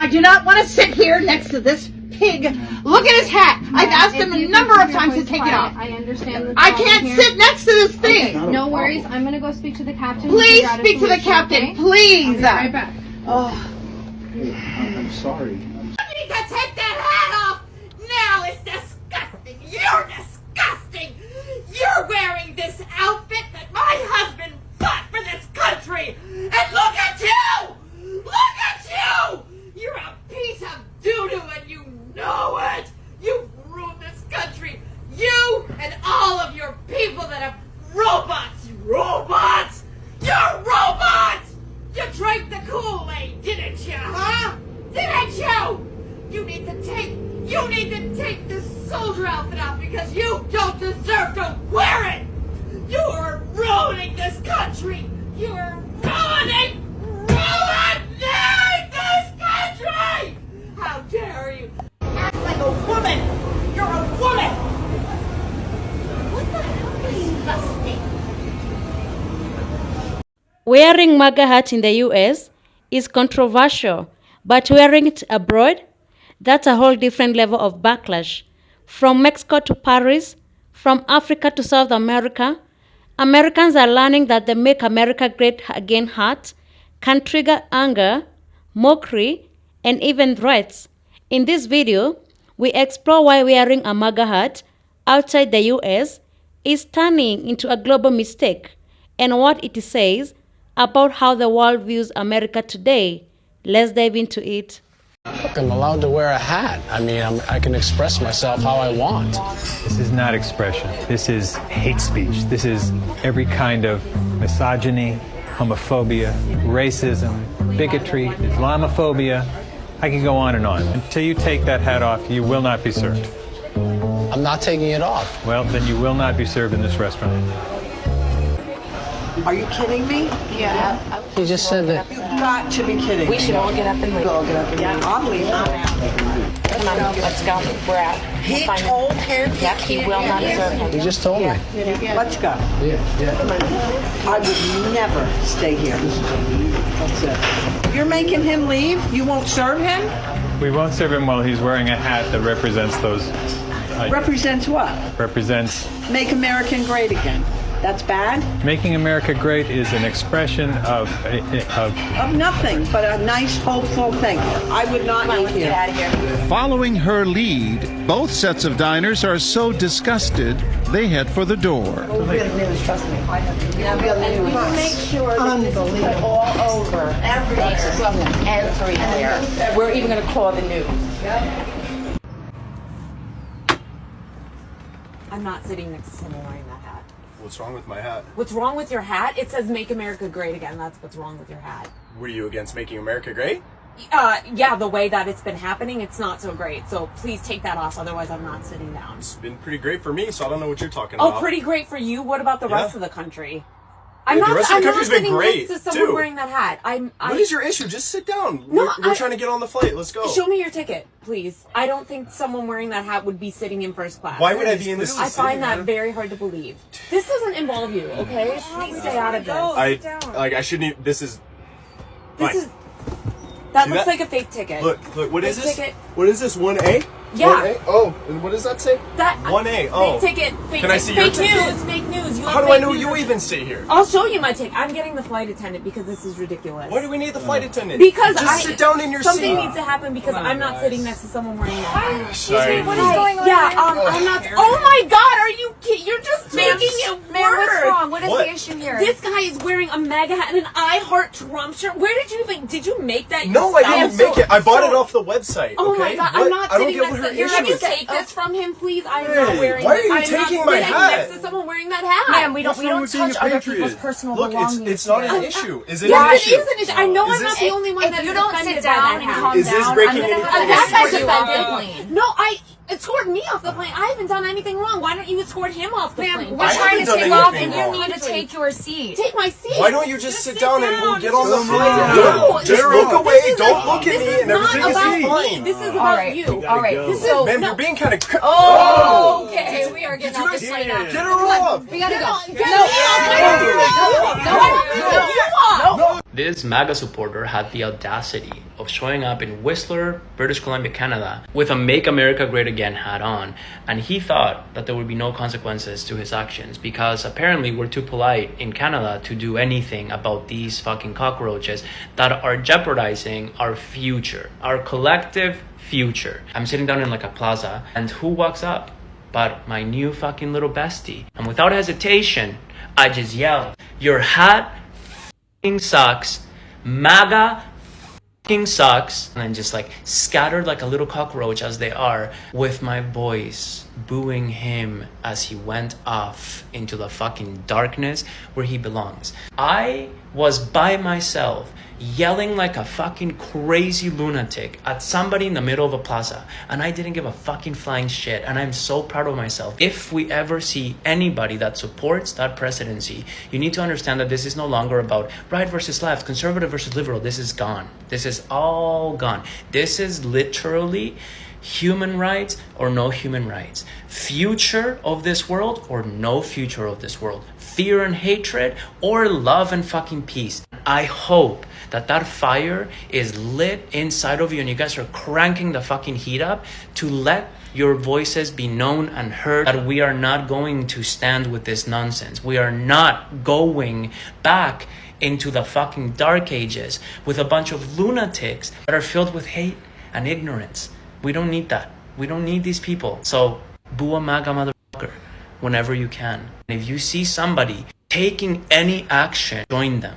I do not want to sit here next to this pig. Look at his hat. I've asked him a number of times to take it off. I understand. I can't sit next to this thing. Okay, no worries. I'm going to go speak to the captain. Please speak to the captain. Please. I'll be right back. Oh. I'm sorry. You need to take that hat off now. It's disgusting. You're disgusting. You're wearing this outfit that my husband bought for this country. And look at you. Look at you. You're a piece of doo-doo and you know it. You've ruined this country. You and all of your people that have robots. Robots. You're robots. You drank the Kool-Aid, didn't you, huh? Didn't you? You need to take this soldier outfit off because you don't deserve to wear it. You're ruining this country. You're ruining this country. How dare you? Act like a woman. You're a woman. What the hell is disgusting? Wearing MAGA hat in the US is controversial, but wearing it abroad, that's a whole different level of backlash. From Mexico to Paris, from Africa to South America, Americans are learning that the Make America Great Again hat can trigger anger, mockery, and even threats. In this video, we explore why wearing a MAGA hat outside the US is turning into a global mistake and what it says about how the world views America today. Let's dive into it. Look, I'm allowed to wear a hat. I mean, I can express myself how I want. This is not expression. This is hate speech. This is every kind of misogyny, homophobia, racism, bigotry, Islamophobia. I can go on and on. Until you take that hat off, you will not be served. I'm not taking it off. Well, then you will not be served in this restaurant. Are you kidding me? Yeah. He just said that. You've got to be kidding me. We should all get up and leave. We'll all get up and leave. I'm leaving. Come on, let's go. We're out. He Find him. told him Yep, he will not serve him. He just told me. Let's go. I would never stay here. That's it. You're making him leave? You won't serve him? We won't serve him while he's wearing a hat that represents those. Represents what? Represents. Make America Great Again. That's bad? Making America great is an expression of nothing, but a nice, hopeful thing. I would not eat here. Get out of here. Following her lead, both sets of diners are so disgusted they head for the door. Really, trust me. I have Make sure that this is put all over Facebook and everywhere. We're even going to call the news. I'm not sitting next to someone wearing that hat. What's wrong with my hat? What's wrong with your hat? It says Make America Great Again. That's what's wrong with your hat. Were you against making America great? Yeah, the way that it's been happening, it's not so great. So please take that off, otherwise I'm not sitting down. It's been pretty great for me, so I don't know what you're talking Oh, about. pretty great for you? What about the rest of the country? The rest of the country's been sitting great, next to someone too. wearing that hat. What is your issue? Just sit down. No, we're trying to get on the flight. Let's go. Show me your ticket, please. I don't think someone wearing that hat would be sitting in first class. Why would I be in this? I find that very hard to believe. This doesn't involve you, okay? Please stay out of this. I shouldn't even, this is... That looks like a fake ticket. Look, what is this? Ticket. What is this, 1A? Yeah. 1A? Oh, and what does that say? 1A, oh. Fake ticket. Fake Can I see your ticket? News, fake news. How do I know you even sit here? I'll show you my ticket. I'm getting the flight attendant because this is ridiculous. Why do we need the flight attendant? Because just sit down in your seat. Something needs to happen because I'm not sitting next to someone wearing that. Sorry. What is going on? Yeah, I'm not. Oh my God, are you kidding? You're just making it worse. What's wrong? What is the issue here? This guy is wearing a MAGA hat and an I Heart Trump shirt. Where did you make that? No, I didn't make it. I bought it off the website. Oh my God, I'm not sitting next to you. Can you issue. take this from him, please? I'm not wearing. Why are you taking my hat? Next to someone wearing that hat. Ma'am, we don't touch other people's personal belongings. Look, it's not an issue. Is it an an issue? issue? It is an issue. I know I'm not the only one If you don't sit down and calm Is this down, breaking I'm any gonna have That to guy's escort you off the offended. plane. No, escort me off the plane. I haven't done anything wrong. Why don't you escort him off the plane? We're trying to take off and you need to take your seat. Take my seat. Why don't you just sit down and we'll get on the flight? No, Just look away. Don't look at me and everything is fine. This is about you. All right. So, Ma'am, you're being kind of... Oh, okay. We are getting off the plane now. Get her off. We gotta go. This MAGA supporter had the audacity of showing up in Whistler, British Columbia, Canada, with a Make America Great Again hat on, and he thought that there would be no consequences to his actions because apparently we're too polite in Canada to do anything about these fucking cockroaches that are jeopardizing our future, our collective future. I'm sitting down in like a plaza, and who walks up but my new fucking little bestie? And without hesitation, I just yelled, "Your hat sucks, MAGA sucks," and then just like scattered like a little cockroach as they are, with my voice booing him as he went off into the fucking darkness where he belongs. I was by myself yelling like a fucking crazy lunatic at somebody in the middle of a plaza, and I didn't give a fucking flying shit, and I'm so proud of myself. If we ever see anybody that supports that presidency, you need to understand that this is no longer about right versus left, conservative versus liberal. This is gone. This is all gone. This is literally human rights or no human rights, future of this world or no future of this world, fear and hatred or love and fucking peace. I hope that that fire is lit inside of you and you guys are cranking the fucking heat up to let your voices be known and heard, that we are not going to stand with this nonsense. We are not going back into the fucking dark ages with a bunch of lunatics that are filled with hate and ignorance. We don't need that. We don't need these people. So boo a MAGA motherfucker whenever you can. And if you see somebody taking any action, join them.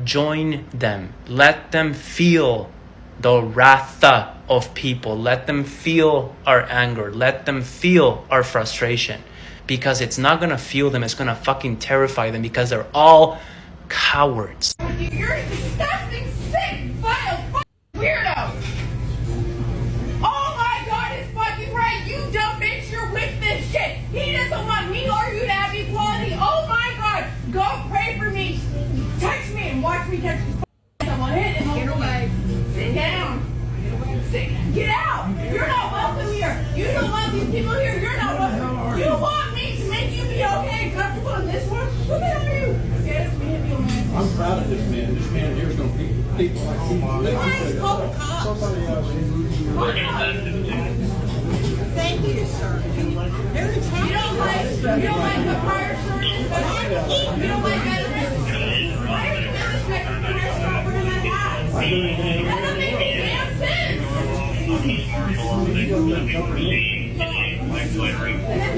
Join them. Let them feel the wrath of people. Let them feel our anger. Let them feel our frustration. Because it's not going to fuel them. It's going to fucking terrify them because they're all cowards. You're a disgusting, sick, vile, weirdo! Oh my God, it's fucking right! You dumb bitch, you're with this shit! He doesn't want me or you to have equality! Oh my God! Go pray for me! Touch me and watch me touch someone hit and get away. Sit down. Get out! You're not welcome here! You don't want these people here! You're not welcome! You want me to make you be okay and comfortable in this one? Who the hell are you? Scared of me and you, man. I'm proud of this man. This man here is going to beat people like Please call the cops. Thank you, sir. You don't like the prior service, but you don't like veterans? Why are you in this restaurant wearing that hat? That doesn't make any damn sense.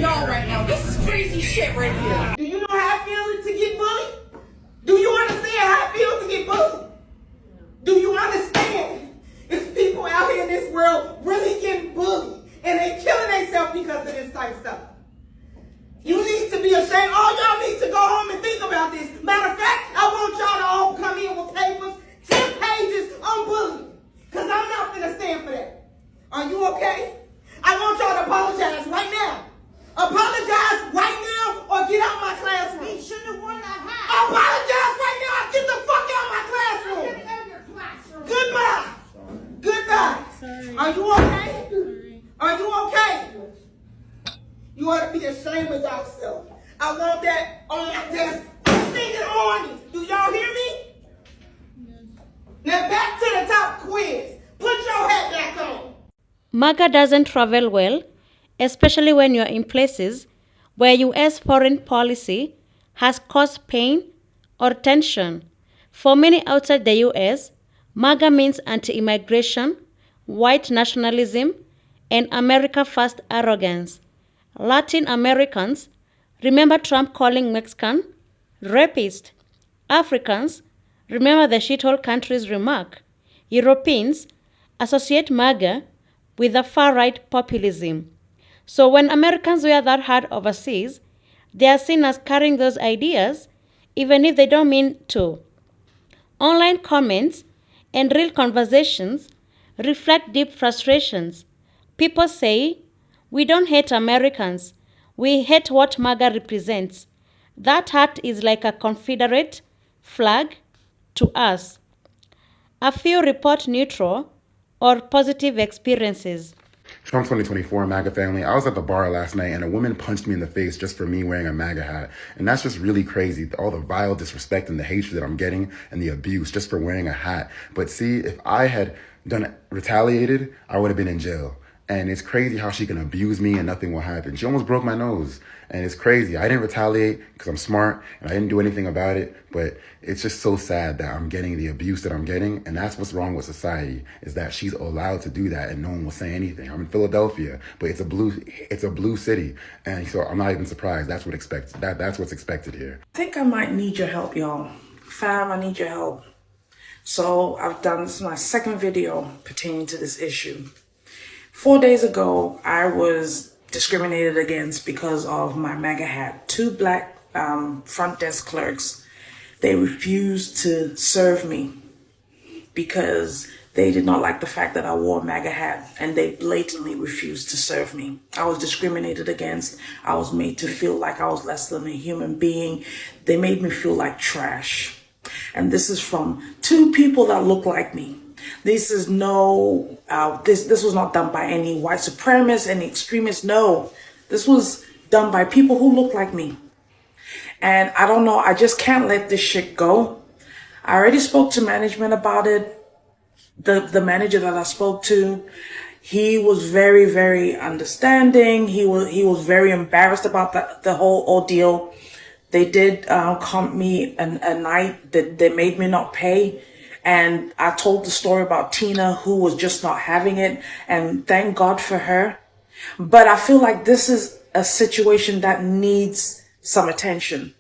Y'all right now, this is crazy shit right here. Do you know how it feels to get bullied? Do you understand how it feels to get bullied? Do you understand? It's people out here in this world really getting bullied, and they killing themselves because of this type of stuff. You need to be ashamed. All y'all need to go home and think about this. Matter of fact, I want y'all to all come in with papers, 10 pages on bullying, because I'm not going to stand for that. Are you okay? I want y'all to apologize right now. Apologize right now or get out my classroom. He shouldn't have worn that hat. Apologize right now or get the fuck out of my classroom. I'm gonna go to your classroom. Goodbye. Goodbye. Sorry. Are you okay? Sorry. Are you okay? You ought to be ashamed of yourself. I want that on my desk. Sing it on. Do y'all hear me? Yes. Now back to the top quiz. Put your hat back on. MAGA doesn't travel well, especially when you're in places where US foreign policy has caused pain or tension. For many outside the US, MAGA means anti-immigration, white nationalism, and America First arrogance. Latin Americans remember Trump calling Mexican rapist. Africans remember the shithole country's remark. Europeans associate MAGA with the far-right populism. So when Americans wear that hat overseas, they are seen as carrying those ideas, even if they don't mean to. Online comments and real conversations reflect deep frustrations. People say, "We don't hate Americans. We hate what MAGA represents." That hat is like a Confederate flag to us. A few report neutral or positive experiences. Trump 2024 MAGA family. I was at the bar last night and a woman punched me in the face just for me wearing a MAGA hat. And that's just really crazy. All the vile disrespect and the hatred that I'm getting and the abuse just for wearing a hat. But see, if I had retaliated, I would have been in jail. And it's crazy how she can abuse me and nothing will happen. She almost broke my nose. And it's crazy. I didn't retaliate because I'm smart and I didn't do anything about it. But it's just so sad that I'm getting the abuse that I'm getting. And that's what's wrong with society, is that she's allowed to do that and no one will say anything. I'm in Philadelphia, but it's a blue city. And so I'm not even surprised. That's what's expected here. I think I might need your help, y'all. Fam, I need your help. So this is my second video pertaining to this issue. 4 days ago, I was discriminated against because of my MAGA hat. 2 black front desk clerks, they refused to serve me because they did not like the fact that I wore a MAGA hat, and they blatantly refused to serve me. I was discriminated against. I was made to feel like I was less than a human being. They made me feel like trash. And this is from 2 people that look like me. This is this was not done by any white supremacists, any extremists. No, this was done by people who look like me. And I don't know, I just can't let this shit go. I already spoke to management about it. The manager that I spoke to, he was very, very understanding. He was very embarrassed about the whole ordeal. They did comp me a night that they made me not pay. And I told the story about Tina, who was just not having it. And thank God for her. But I feel like this is a situation that needs some attention.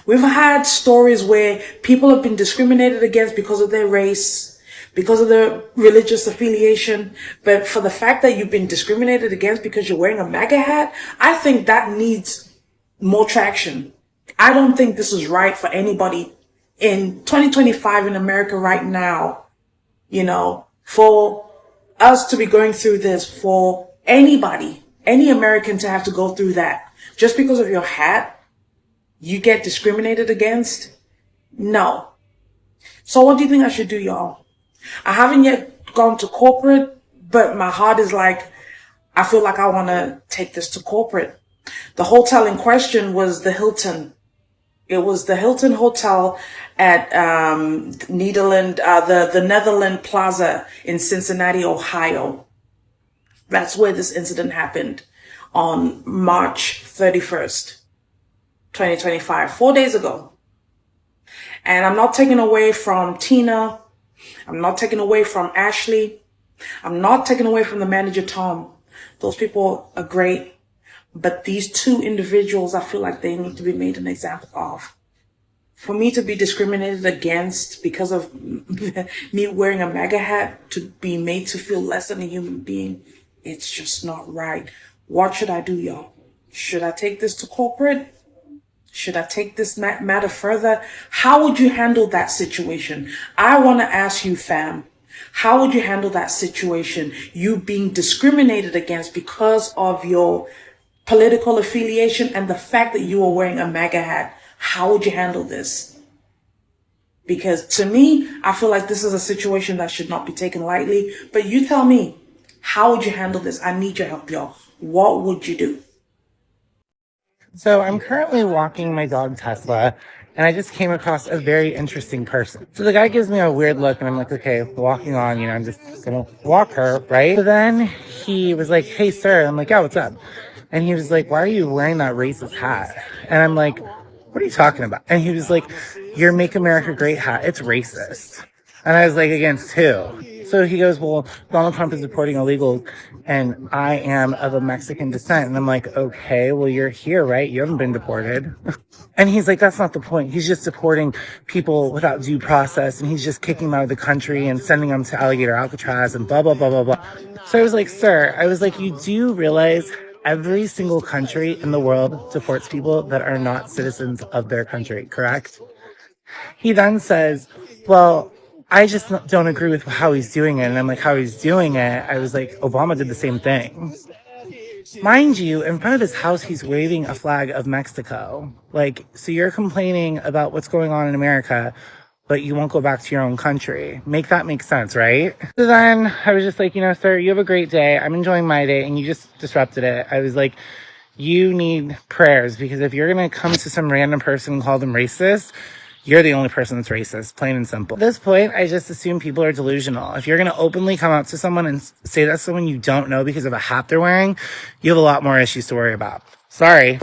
We've had stories where people have been discriminated against because of their race, because of their religious affiliation. But for the fact that you've been discriminated against because you're wearing a MAGA hat, I think that needs more traction. I don't think this is right for anybody in 2025 in America right now, for us to be going through this, for anybody, any American to have to go through that. Just because of your hat, you get discriminated against? No. So what do you think I should do, y'all? I haven't yet gone to corporate, but my heart is like, I feel like I want to take this to corporate. The hotel in question was the Hilton. It was the Hilton Hotel at the Netherland Plaza in Cincinnati, Ohio. That's where this incident happened on March 31st, 2025, 4 days ago. And I'm not taking away from Tina. I'm not taking away from Ashley. I'm not taking away from the manager, Tom. Those people are great. But these 2 individuals, I feel like they need to be made an example of. For me to be discriminated against because of me wearing a MAGA hat, to be made to feel less than a human being, it's just not right. What should I do, y'all? Should I take this to corporate? Should I take this matter further? How would you handle that situation? I want to ask you, fam, how would you handle that situation? You being discriminated against because of your political affiliation and the fact that you are wearing a MAGA hat. How would you handle this? Because to me, I feel like this is a situation that should not be taken lightly. But you tell me, how would you handle this? I need your help, y'all. What would you do? So I'm currently walking my dog Tesla, and I just came across a very interesting person. So the guy gives me a weird look, and I'm like, okay, walking on, I'm just gonna walk her, right? So then he was like, hey, sir. I'm like, yeah, what's up? And he was like, why are you wearing that racist hat? And I'm like, what are you talking about? And he was like, your Make America Great hat, it's racist. And I was like, against who? So he goes, well, Donald Trump is deporting illegals, and I am of a Mexican descent. And I'm like, okay, well, you're here, right? You haven't been deported. And he's like, that's not the point. He's just deporting people without due process, and he's just kicking them out of the country and sending them to Alligator Alcatraz and blah, blah, blah, blah, blah. So I was like, sir, you do realize every single country in the world deports people that are not citizens of their country, correct? He then says, well, I just don't agree with how he's doing it. And I'm like, how he's doing it? I was like, Obama did the same thing. Mind you, in front of his house, he's waving a flag of Mexico. So you're complaining about what's going on in America but you won't go back to your own country. Make that make sense, right? So then I was just like, sir, you have a great day. I'm enjoying my day, and you just disrupted it. I was like, you need prayers, because if you're going to come to some random person and call them racist, you're the only person that's racist, plain and simple. At this point, I just assume people are delusional. If you're going to openly come up to someone and say that's someone you don't know because of a hat they're wearing, you have a lot more issues to worry about. Sorry.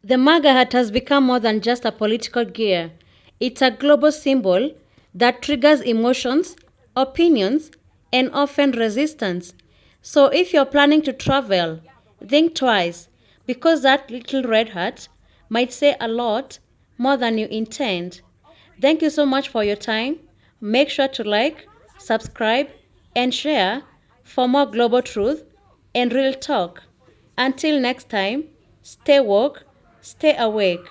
The MAGA hat has become more than just a political gear. It's a global symbol that triggers emotions, opinions, and often resistance. So if you're planning to travel, think twice, because that little red hat might say a lot more than you intend. Thank you so much for your time. Make sure to like, subscribe, and share for more global truth and real talk. Until next time, stay woke, stay awake.